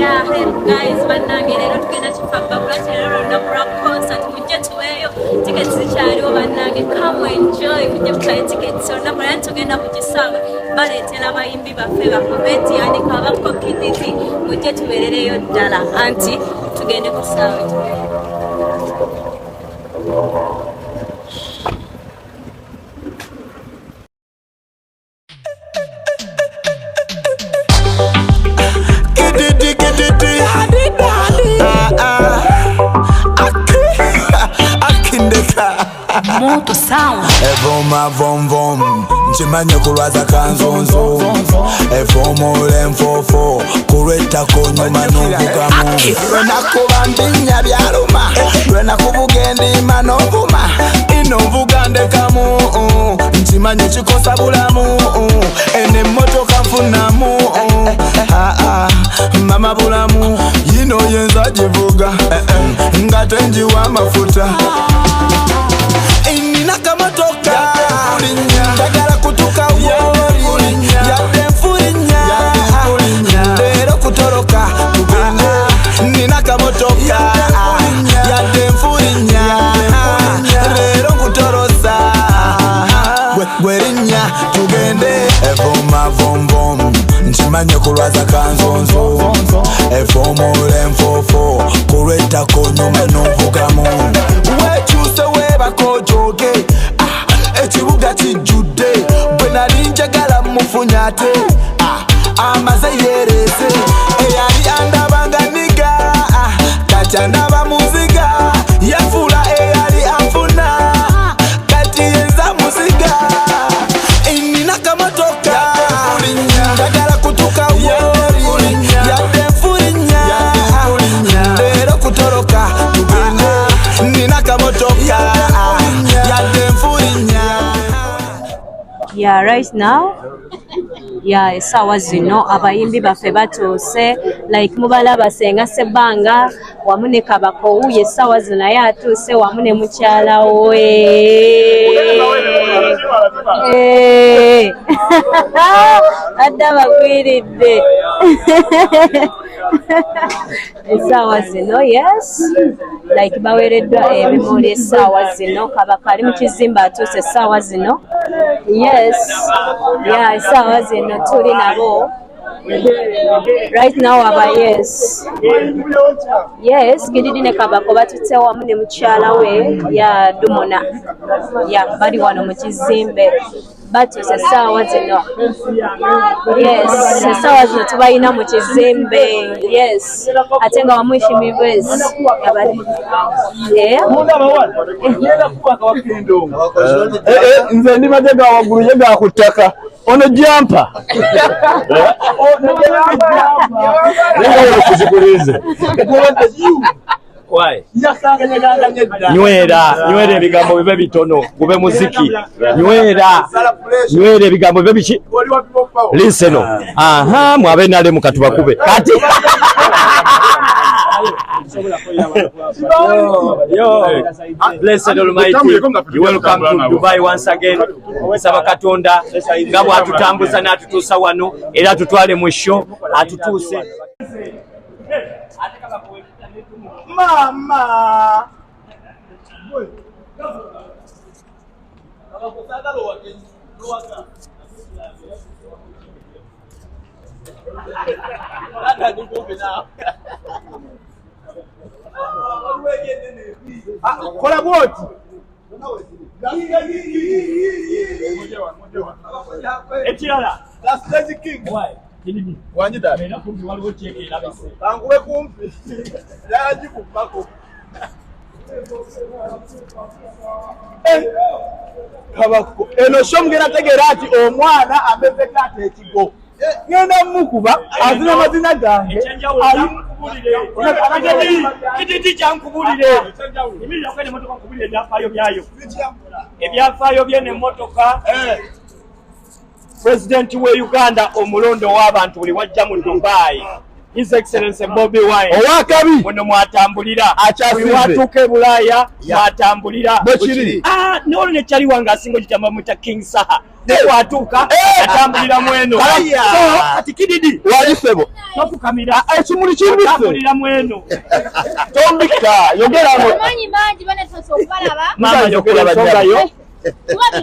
Yeah, hey guys, bannange lero tugenda kifamba bulati lero lunaku lwa concert mujje tuweeyo tickets zikyaliwo bannange come enjoy mujje tukaye tickets olunaku lero tugenda ku kisaawe baleetera abayimbi baffe bakometi yanika abakko kiditi mujje tubeerereyo ddala anti tugende ku kisaawe Moto sound Evoma vom vom Nchimanye kulwaza kanzonzo Evomo lemfofo Kureta konyuma nubugamu Lwena kubandinya byaluma Lwena kubugendi manovuma Inovugande kamu Nchimanye chikosa bulamu Ene moto kafunamu Mama bulamu Yino yenza jivuga Ngatenji wa mafuta Nakamotoka Ndagala kutuka uwori Yademfurinya Lero kutoroka Tupende Nakamotoka Yademfurinya Lero kutorosa Gwerinya Tugende Evoma vom vom Nchimanye kulwaza kanzonzo Evomo lemfofo Kureta konyuma nubugamu Wechuse bakojoge ekibuga kijjudde bwe nali njagala mufunyate amaze yerese eyali andabanga niga kati andaba muziga yafuula eyali anfuna kati yenza muziga nina kamotoka njagala kutuka wori yadde nfurinya leero kutoroka tugende nina kamotoka Yeah, right now. Yeah, esawa zino abayimbi baffe batuuse like mubalaba senga sebanga wamu ne Kabako ye esawa zino yatuuse wamu ne mukyala we adda bagwiridde esawa zino yes like bawereddwa ebimuli esawa zino Kabaka ali mu kizimba atuuse esawa zino yes yeah esawa zino tuli nabo right now aba yes Kididi ne Kabako batutse wamu ne mukyala we ya Dumona ya bali wano mu kizimbe batuuse esawa zino yes esawa zino tubayina mu kizimbe yes ate nga wamwishimivu nze ndi majega waggulu yega ku ttaka ono jampa nywera ebigambo bibe bitono gube muziki nywera ebigambo bibe biki liseno mwabe nale mukatuba kube kati Blessed Almighty, you welcome to Dubai once again. Saba Katonda nga bwatutambuza n'atutuusa wano era tutwale mu show atutuse mama kola boti ekirala that's king why wanyida mena kumbi waliwo cheke labise angube kumpi yaji kupako Kabako eno shomgera tegera ati omwana ameze kate ekigo ngenda mukuba azina mazina gange kititi kyankubulire imiri yakwene motoka nkubulire ebyafayo byayo ebyafayo byene motoka President we Uganda omulondo w'abantu buli wajja mu Dubai His Excellency Bobby Wine owakabi muno mwatambulira watuke Bulaya mwatambulira nolo ne kyali wanga asingo kitamba muta King Saha watuka atambulira mweno so ati Kididi walifebo tofukamira ekimuli kimbi atambulira mweno tombika yogeramo amanyi mangi bane tosobalaba mama yogera songayo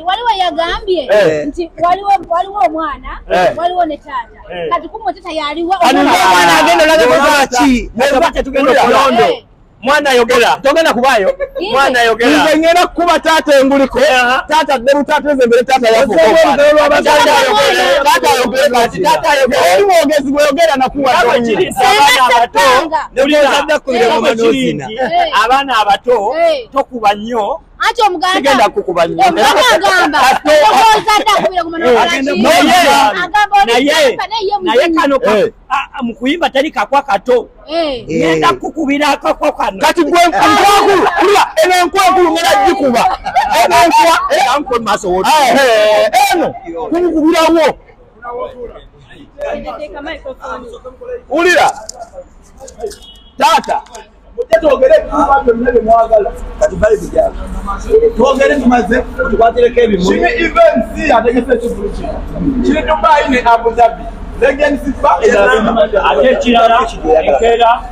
waliwo yagambye nti waliwo omwana waliwo ne taata kati kumuteta yaliwo omwana agenda lagaki nebate tugenda kulondo mwana yogera togenda kubayo mwana yogera nze ngenda kuba taata enguliko taata deru taata ezembere taata yako taata yogera oli mwogezi gweyogera nakuwa abaana abato tokuba nnyo ati omuganda sigenda kukuba nnyo naye kano mu kuyimba tali kakwa kato ngenda kukubira akakwa kano kati gwe nkwaku eno nkwaku ngenda jikuba enkwa maso wote eno kumukubirawo ulira tata Togere kuba byonna mwagala kati bali bijja togere tumaze tukwateleka ebimwe kimi events ategese ekivuluki kiri Dubai ne Abu Dhabi legacy ba ate kirala ekera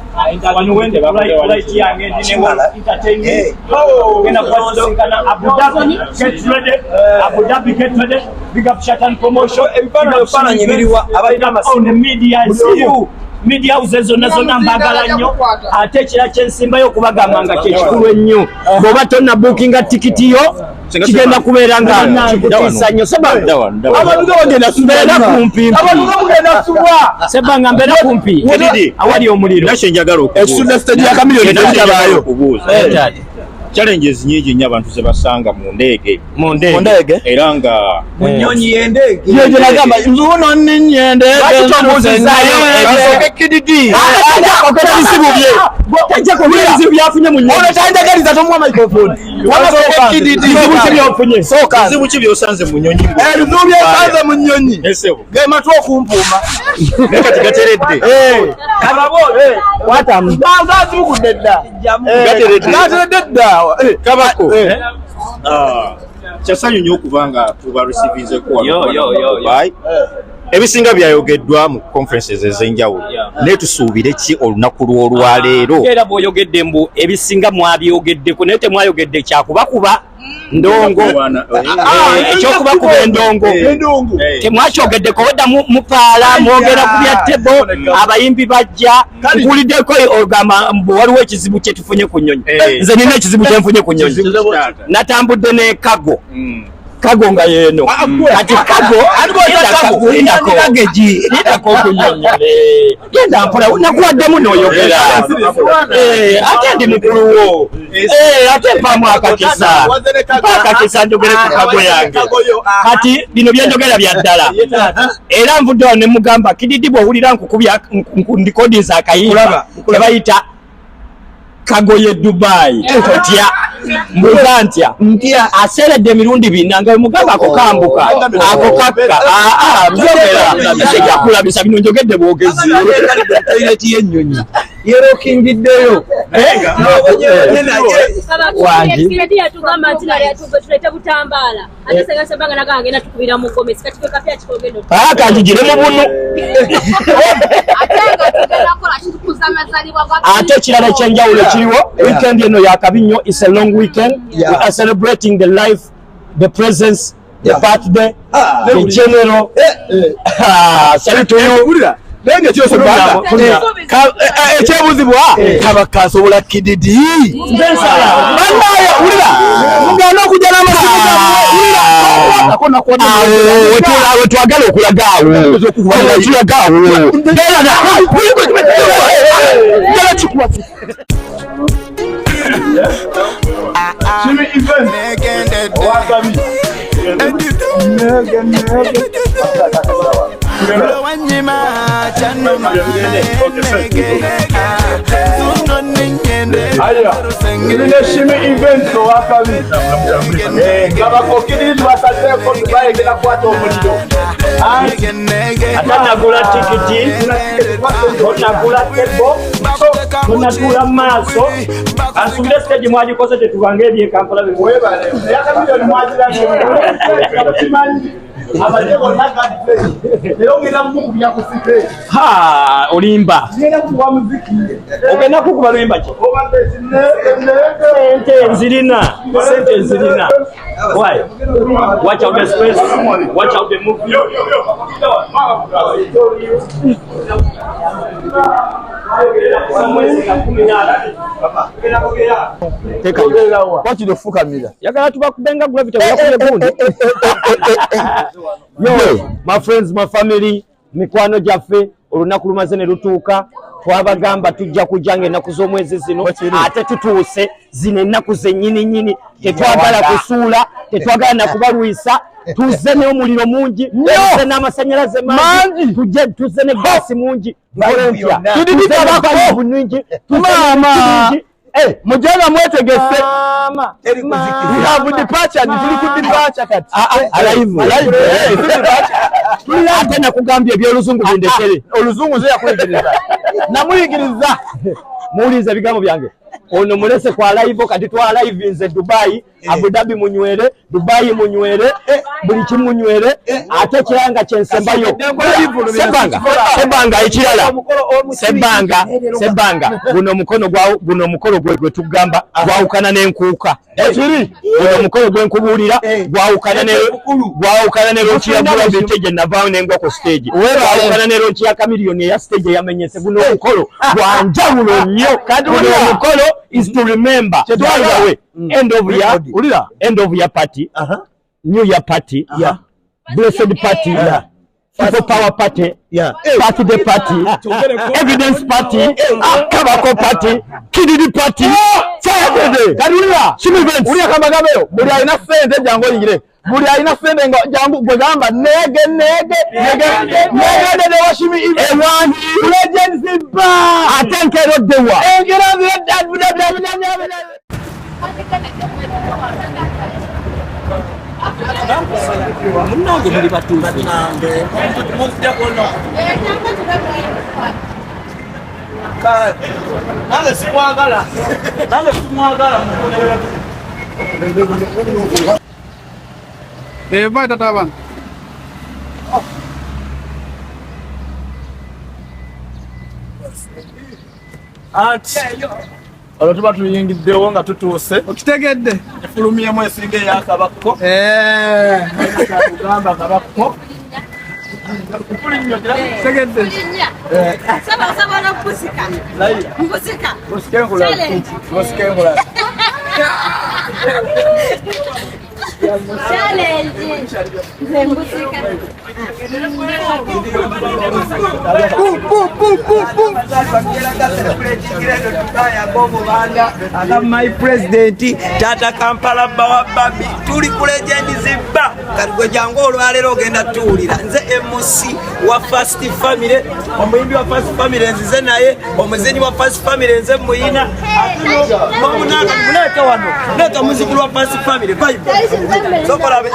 wano wende right yange ndine entertaining gena kwasinkana Abu Dhabi get ready Abu Dhabi get ready big up Shatan promotion ebifana nyibiriwa abaita on the media see you media houses zonna mbagala nnyo ate kira kyensimba yo kubagamba nga kyekikulu ennyo bw'oba tonna bookinga tikiti yo kigenda kubeera nga kikutiisa nnyo abantu bagenda subeera kumpi sebanga mbeera kumpi awali omuliro nakyo njagala esula stage ya kamiliyoni tetabaayo challenges nyingi nnyo abantu ze basanga mu ndege era nga munyonyi yendege yeje nagamba nzuno ninyende Kididi akakisibubye tajja ko bizi byafunye mu nyonyi tajagaliza tomwa microphone Kididi zibuchi soka zibuchi byosanze mu nyonyi ezubi yasanze mu nyonyi esebo gema tu okumpuma nekati gateredde kababo wata mbaza zukudedda gateredde kabako kyasanyu nnyo okubanga tuba receivinze ko Dubai ebisinga byayogeddwa mu conferences ez'enjawulo naye tusuubire ki olunaku lw'olwaleero era bw'oyogedde mbu ebisinga mwabyogeddeko naye temwayogedde kyakubakuba ndongo ekyokubakuba endongo temwakyogeddeko wedda mupaala mwogera ku bya tebo abayimbi bajja nkuliddeko ogamba mbu waliwo ekizibu kye tufunye ku nnyonyi nze nina ekizibu kye nfunye ku nnyonyi natambudde ne kago nga yeno kati kago lidako okunyonyole genda mpola nakuwaddemu n'oyogera ate ndi mukuluwo ate mpaamu akakisa njogere ku kago yange kati bino byenjogera bya ddala era nvudde awo ne mugamba Kididi bw'owulira nkukubya ndikodinza akayimba kebayita kagoye Dubai otya mbuza ntya aseredde emirundi bina nga mugamba ako kambuka ako kakka byogera ekyakulabisa bino njogedde bwogezi toilet y'ennyonyi yerokingiddeyo Kididi yatugamba nti naye tulete butambaala ate senga naga ngenda tukubira mu gomesi kati kwe kapya kikogendo kanjigire mu bunu ate kirala ekyenjawulo kiriwo weekend eno yakabi nnyo is a long weekend we are celebrating the life the presence the birthday the general salute to you nenge kyose banga ekyebuzibwa kabaka asobola Kididi banaye ulira muganda okujja n'amasimu gammwe wetwagala okulaga awo tulaga awo kimi event owakabi shimi event owakabi kabako Kididi basaddeko Dubai ngenda kukwata omuliro atanagula tikiti onagula tebo onatula mu maaso ansubire stage mwagikoze tetubange ebyekampala yakamiliyoni mwagiranye Abalego naga play. Leo ngenda mukubya kusite. Ha, olimba. Ngenda kuwa muziki. Ogenda kukuba luyimba ki? Sente nzirina. Why? Watch out the space. Watch out the movie. What the fuck amira? Yagala tubakubenga gravity yakule bundi. Yo, my friends, my family, mikwano jaffe, olunaku lumaze ne lutuuka. Twabagamba tujja kujanga ennaku z'omwezi zino ate tutuuse zino ennaku zennyini tetwagala kusuula tetwagala nakubalwisa tuzze n'omuliro mungi tuzze n'amasanyalaze mangi tuzze ne gaasi mungi bulungi Mujana mwetegese we have departure tuli ku departure kati alive ate nakugambye ebyoluzungu bindekere oluzungu ze yakuyigiriza namuyigiriza muwuliza ebigambo byange ono mulese kwa live kati twa live nze Dubai Abu Dhabi munywere Dubai munywere buli kimunywere ate kiranga kyensembayo sebanga ekirala sebanga guno mukolo gwe tugamba gwawukana n'enkuuka ekiri guno mukolo gwe nkubulira gwawukana ne ronchi ya Bula Vintage navaawo n'engwa ku stage gwawukana ne ronchi ya Chameleone ya stage yamenyese guno mukolo gwanjawulo nnyo kati guno mukolo is to remember end of year party new year party blessed party people power party party day party evidence party kabako party kididi party Saturday kadulira shimi events uli akambagabeyo buli alina sente jango yingire buli alina sente jango gwegamba nege de washimi event legends ba atenkero dewa engera munange muri batuze nange simwagala vai tata bana Alo tuba tuyingiddewo nga tutuuse okitegedde efulumyemu esinga eyakabakko tugamba kabakko tegedde My president Tata Kampala bawa babi tuli ku legend zibba kati jango olwalero ogenda tuulira nze MC wa First Family omuyimbi wa First Family nzize naye omuzini wa First Family nze muyina omunaka muleka wano leta muzukulu wa First Family vibe sokolabe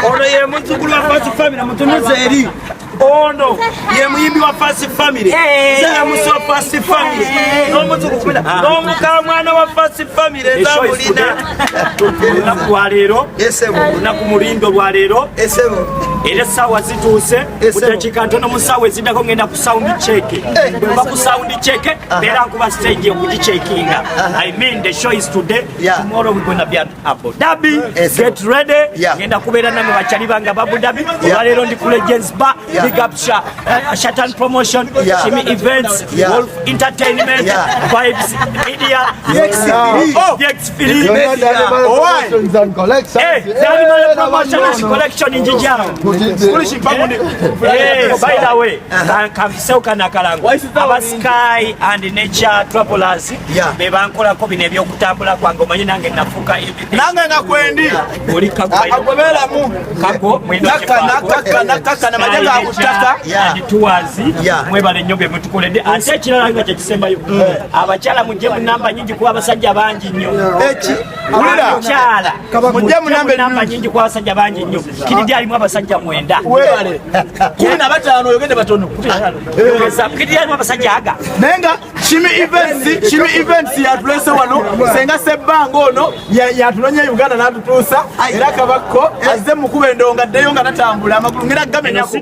ono ye muzukulu wa First Family mutunuze eri ono ye muyimbi wa First Family ze muso wa First Family n'omuzukulu kumina n'omuka mwana wa First Family ezabulina nakwalero nakumulindo lwalero era sawa zituuse utakika ntono musawe zidako ngenda ku sound check bwe ku sound check era kuba stage okugicheckinga I mean the show is today tomorrow we're going to be at Abu Dhabi get ready ngenda kubeera namwe bachali banga Abu Dhabi lwalero ndi ku Legends Bar big up Shatan Promotion Shimi Events Wolf Entertainment Vibes Media DXP collection njijao by the way kamseuka nakalango aba Sky and Nature Travelers bebankola ko bine byokutambula kwange omanyi nange nafuka everything nange nakwendi oli akobera mu kako nakaka na majaga akutaka and tours mwebale nyobe mutukolede ate kirala nga kyekisembayo abachala mujje mu namba nyingi kuba abasajja bangi nnyo ulira abachala mujje mu namba nyingi kuba abasajja bangi nnyo kididi alimu abasajja mwenda webale kumi na batano yogende batono kididi alimu abasajja aga nenga Kimi events yatulese wano senga sebbanga ono yatulonye Uganda n'atutuusa era kabako azze mu kuba endonga ddeyo nga tatambula amagulu ngira gamenyako